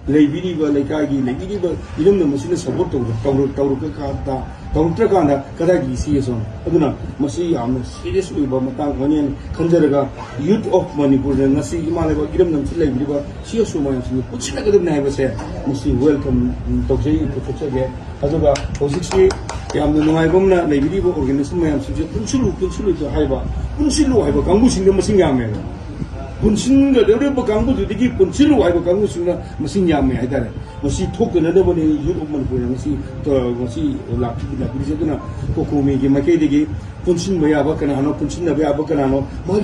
लेबिरीबा लेकागी लेबिरीबा इरम मसीना सपोर्ट तौरका तौरत्रकांदा कदागी सीएसओ अदुना मसी यामना सीरियस उइबा मतांग होनेन खंजरगा यूथ ऑफ मणिपुर नसी इमालेबा इरम नमसी लेबिरीबा सीएसओ मायमसी पुछिनगदबने हाइबसे मसी वेलकम तौजै पुछगे अदुगा होजिक्सी यामना नुवाइबमना लेबिरीबा ऑर्गेनाइजेशन मायमसी पुनसिलु हाइबा पुनसिलु हाइबा कांगुसिंग मसिंग यामे पुनसिंग देवरेबा कांगुदुदिगी पुनसिलु हाइबा कांगुसिंग मसिंग यामे हाइदारे मसी थोकनदबने यूथ ऑफ मणिपुर मसी लापीजना कोकोमी की मकईदी पुनसिन याब कनानो पुनसिन याब कनानो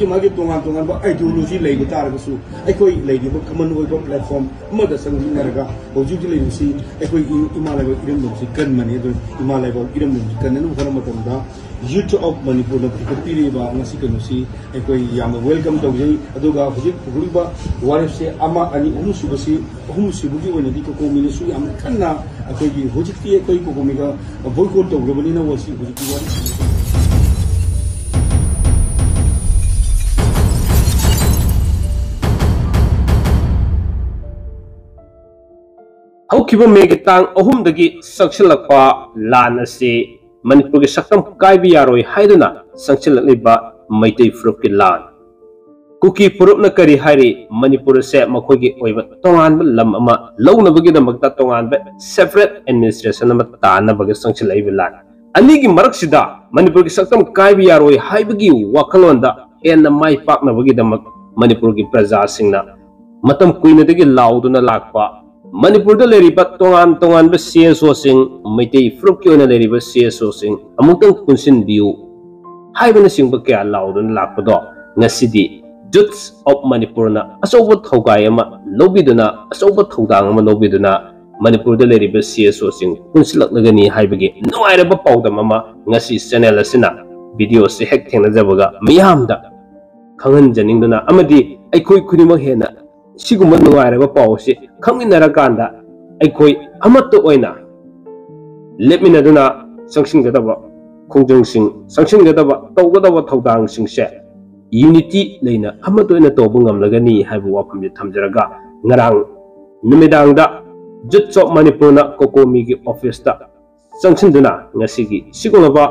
मागे तोान तोान आइडियोलॉजी लेब तारगसु अखोई लेब कमन ओइबा प्लेटफॉर्म अमदा संगिनरगा हौजिक लेबसी अखोई इमालेबा इरमदमसी कनमने अदो इमालेबा इरमदमसी कननु खरमतमदा यूथ ऑफ मणिपुर पिरीबा ngasi कनुसी अखोई याम वेलकम तौजै अदुगा हौजिक पुगुरिबा वारेसे अमा अनि उनु सुबसी अहुम सिबुगी ओइनदि कोकोमीनसु याम कन्ना अखोई हौजिकति अखोई कोकोमीगा बॉयकॉट तौरबनिना वसी हौजिकति वारी हौखिबा मेगी तांग अहुमदगी संक्षिलक्पा लान असे मणिपुर के सक्तम कायबि यारोय हाइदुना संक्षिलक्लिबा मैतै फुरुप की लान कुकी फुरुपना करी हाइरि मणिपुर से मखोगी ओइबा तोंगानबा लम अमा लौनबगी दमकता तोंगानबा सेपरेट एडमिनिस्ट्रेशन अमा तानबगे संक्षिलैबा लान अनिगी मरकसिदा मणिपुर के सक्तम कायबि यारोय हाइबगी वाखलोंदा हेन्ना माइ पाकनबगी दमक मणिपुर की प्रजा सिंगना मतम कुइनदगी लाउदुना लाकपा मणिपुर तोान तोान सीएसओ मैतै फुरुप की सीएसओ अमुक्तंग पुनसिनबियु क्या लाउदुना लाकपदो ngasiदी यूथ्स ऑफ मणिपुर अचौब थौगाय लौबीदुना अचौब थौदांग लौबीदुना मणिपुर सीएसओ पुनसिलक्लगनी हाइबगी नुवाइरबा पाउदम ngasi चैनल असिना वीडियो से हेक थेंगनजबगा मियामदा खंगनजनिंगदुना अमदी अखोई खुनिमक हेना सिगुम नुवाइरबा पाउसे खंगिनरकांदा अखोई अमत्त ओइना लेमिनदुना संसिंगदबा खोंजंसिंग संसिंगदबा तौगदबा थौदांसिंगसे यूनिटी लेना अमत्त ओइना तौबु ngamlagani हाइबु वाफमजे थमजरगा ngarang numidaangda youth of Manipur कोकोमी की ऑफिस ता संसिंदुना ngasiगी सिगुलबा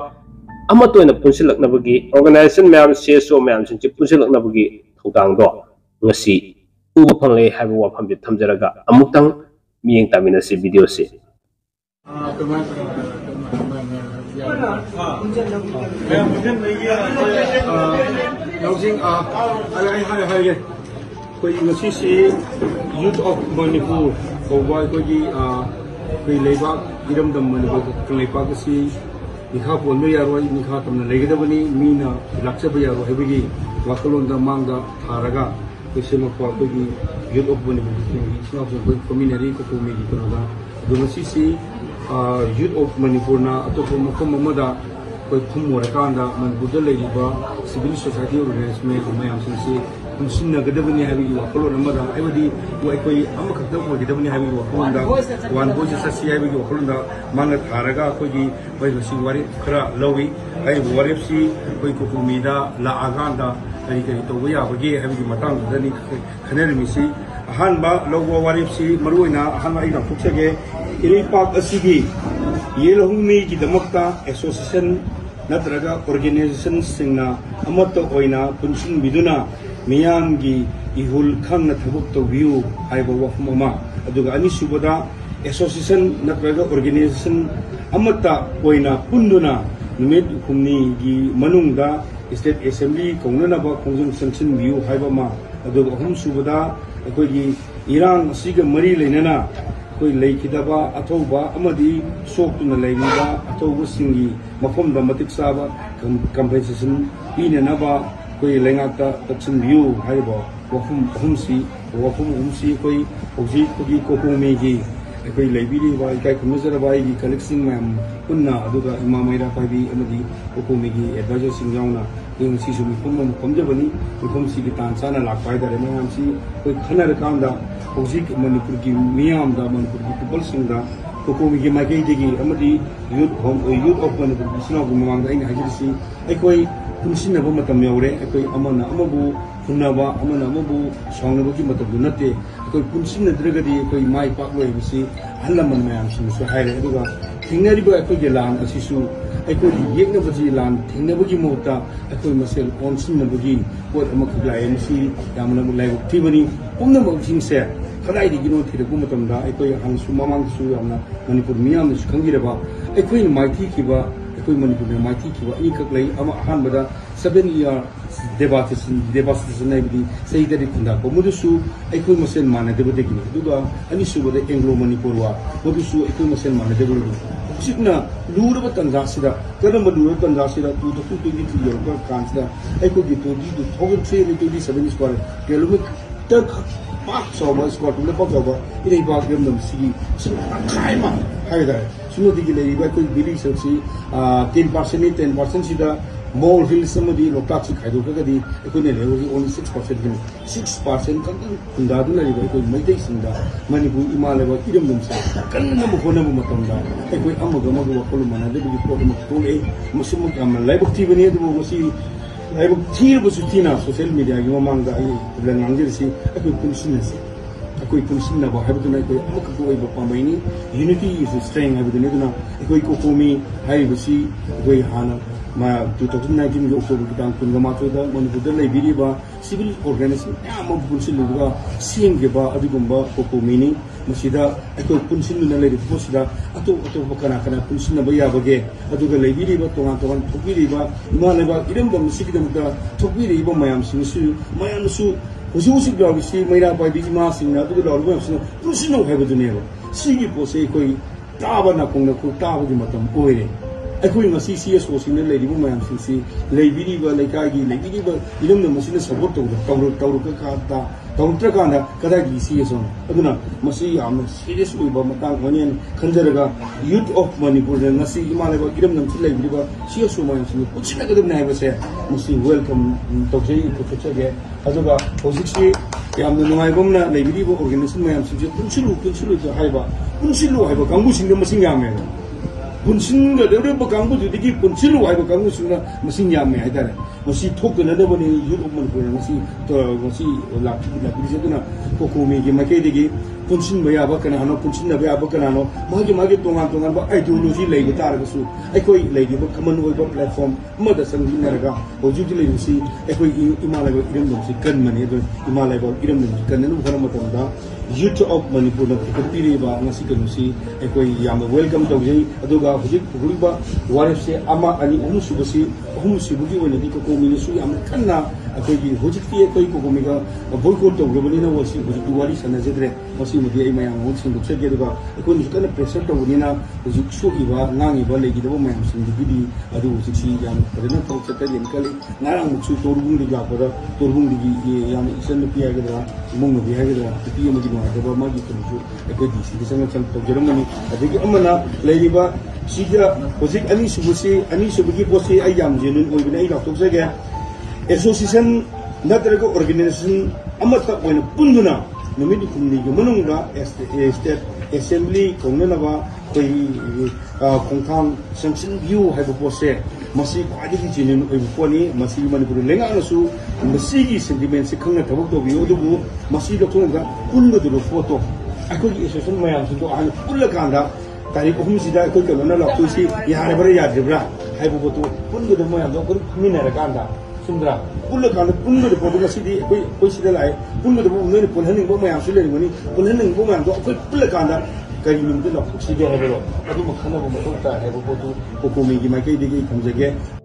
अमत्त ओइना पुनसिलक्नबगी ऑर्गेनाइजेशन मैम सीएसओ मैम सिंचे पुनसिलक्नबगी थौदांगदो ngasi उब फंगले हाइबु वाफमजे थमजरगा अमुक्तंग मियेंग तामिनसी वीडियो से यूथ ऑफ मणिपुर इरमदम मणिपुर लेपाकसी निखा पोल यारोय निखा तमना लेगदबनी मीना लाक्चब यारो हेबगी वाखलोंदा मांगदा थारगा पेसेमको अखोगी यूथ ऑफ मणिपुर कम्युनिटी कोकोमी की कनोगा दुमसीसी यूथ ऑफ मणिपुर अतोप मफम अमदा कोई फुमोरकांदा मणिपुर लेरिबा सिविल सोसाइटी ऑर्गेनाइजेशन मयामसिंगसी पुनसिनगदबनी हाइबगी वाखलोन अमदा हाइबदी कोई अमखत ओगदबनी हाइबगी वाखलोंदा वन बॉयज ससी हाइबगी वाखलोंदा मांग थारगा अखोगी वैलसी वारे खरा लवी आई वारेपसी कोई कोकोमीदा लाआगांदा करी करी तो वया बगे हाइबगी मतंगदनी खनेरमिसी अहानबा लौवा वारेपसी मरुइना अहानबा इना फुक्सगे इरिपाक असिगी येलहुमी की दमकता एसोसिएशन नत्रगा ऑर्गेनाइजेशन सिंगना अमत ओइना पुनसिन बिदुना मियामगी इहुल खंगना थबुक तौबियु हाइबा वफममा अदुगा अनिसुबदा एसोसिएशन नत्रगा ऑर्गेनाइजेशन अमता ओइना पुंदुना नुमित हुमनी की मनुंगदा स्टेट असेंबली कौननबा खोंजंग संसिन बियु हाइबमा अदुगा अहुम सुबदा अखोगी इरान सिगा मरी लेनना कोई लेखिदबा अथौबा अमदी सोक्तुना लेनिबा अथौबसिंगी मफमदा मतिक साबा कंपेंसेशन पीननबा कोई लेंगाता तक्सन बियु हाइबा वफम अहुमसी कोई हौजी कोगी कोकोमी की कोई लेबिरी बा इकाई खुमजरबा की कलेक्शन मैम पुन्ना अदुगा इमा मैरा पाइबी अमदी कोकोमी की adviser Singh याउना yung si sumi pumam pamjabani pum si ki tan sana lak pai dare mayam si koi khanar kaanda hojik manipur ki miyam da manipur ki people sing da kokomi ki magai degi amadi youth of manipur ki sina gu mamang da ing hajir si koi kumsin na matam yaure koi amana amabu hunaba amana amabu songna ki matam dunate कोई पुनसिनद्रगदी कोई माई पाक लोइबसी हल्लमन मयामसिनसु हाइरे अदुगा थिंगनरिबो अखोइगे लान असिसु अखोइगे येगनबजी लान थिंगनबगी Mota अखोइ मसेल ओनसिनबगी pot अमख लायमसी यामना मुलाइब थिबनी पुमनमसिंसे कदाइदिगिनो थिरगु मतमदा अखोइ हांसु मामांसु यामना Manipur मियामसु खंगिरबा अखोइ माइथि खिबा अखोइ Manipur माइथि खिबा इकक लई अमा अहानबदा 7 year devastation naibdi seidari khunda ko mudusu aikoi masen manadebade gi duga ani subade anglo manipurwa mudusu aikoi masen manadebade sikna luraba tanjasida kadam luraba tanjasida 2023 year ka kansda aikoi gi 2023 square kilometer pak soba square le pak soba idai ba gem dam sigi khaima haida suno digi le ba koi bili sarsi 10% sida more hills samadi loktak khaidu ka di ekone le only 6% ni 6% kan kunda du na ri ko mai dai sinda manipur imale ba idam dum sa kan na mo khona mo matam da ekoi amaga maga wa kolu mana de bi ko mo to le musim am live tv ni du mo si live tv bu sutina social media gi mo manga ai blan angir si ekoi kunsiness akoi kunsinna ba habu na ekoi amaka ko ba pamai ni unity is strength habu ni na ekoi ko komi hai bu si ekoi hana ma 2019 October kitang kunga da manipur laibiri ba civil organization ama punsil luga sing ge ba adigumba kokomini masida ako punsil na lai posida ato kana punsil na ba ya bage aduga laibiri ba tongan thokiri ba imane ba idam dam sikidam da thokiri ba mayam sinsu husu ga si maira ba di ima sing na aduga lorba sin punsil no hebe dune ba sigi pose koi taba na kongna ko taba gi matam oire अखोई मसी CSO सिने लेरिबो मयाम सिंसी लेबिरिबा लेकागी लेबिरिबा इलम न मसिने support तौरु का तौरत्र काना कदागी CSO अदुना मसी याम सीरियस ओइबा मतांग मनियन खंजरगा यूथ ऑफ मणिपुर ने नसी इमालेबा इलम न लेबिरिबा CSO मयाम सिने पुछना कदम नायबसे मसी वेलकम तौजे पुछगे अदुगा होजिक्सी याम नुंगाइबमना लेबिरिबो ऑर्गेनाइजेशन मयाम सिंजे पुनसिलु हाइबा कांगु सिंगे मसिंग यामे punsinga de ba kangbu digi punsilu ai ba kangbu suna masin yam me haidare masi thokna de bani yut umman ko masi la bi seduna ko ko me ge make digi punsin ba ya ba kana no punsin na ba ya ba kana no magi tongan ba ideology lei ga tar ga su ai koi lei ba common oi ba platform ma da sang na ga hoju ji lei si ai koi imala ba iram dum si kan mane do imala ba iram dum kan no khana ma da youth of manipur na piri ba ngasi kan si ekoi yam welcome to jai aduga hujik guriba warif se ama ani unu subasi bugi wala di ko mi su yam kanna akoi gi hujik ti ekoi ko mi ga boycott to gabani na wasi hujik wari sana jedre wasi mudi ai mayam mo sing dukse ge duga ekoi ni kana pressure to ni na hujik su iba ngangi ba legi do mayam sing di adu hujik si yam rena to chata yen kali narang su torbung di ga para torbung di yam isen pi ga da mong no bi ha ga da ti mo अदब मागी कनु एकोदी सिदि संग चल तो जरमनी अदगी अमना लेरिबा सिजा होजिक अनि सुबुगी पोसी आई याम genuine ओइबने आई doctor जगे association नत्रगो organisation अमता ओइन पुंदुना नमिदि खुमनी गे मनुंगा स्टेट असेंबली कोंगनबा कोई खोंथाम सेंक्शन व्यू हाइबो पोसे मसी क्वादिगी जेनुन ओइबो पोनी मसी मणिपुर लेंगानसु मसीगी सेंटिमेंट से खंगना थबक तो बियो दुबु मसी डॉक्टरगा पुनगदु फोटो अखोगी एसोसिएशन मयाम सिंदो आन पुल्ला कांदा तारीख 3 सिदा अखोई कलना लक्तुसी यारे बरे याद्रिब्रा हाइबो फोटो पुनगदु मयाम दो खमिनारा कांदा सुंदरा पुल्ला कांदा पुनगदु फोटो गसिदी कोई सिदा लाए पुनगदु उन्ने पुनहनिंगबो मयाम सु लेरिमनी पुनहनिंगबो मयाम दो अखोई पुल्ला कांदा कई मिनट लक्तुसी दे हेबो अदु मखना बो मतो ता हेबो फोटो कोकोमी की माइकई दिगी खमजगे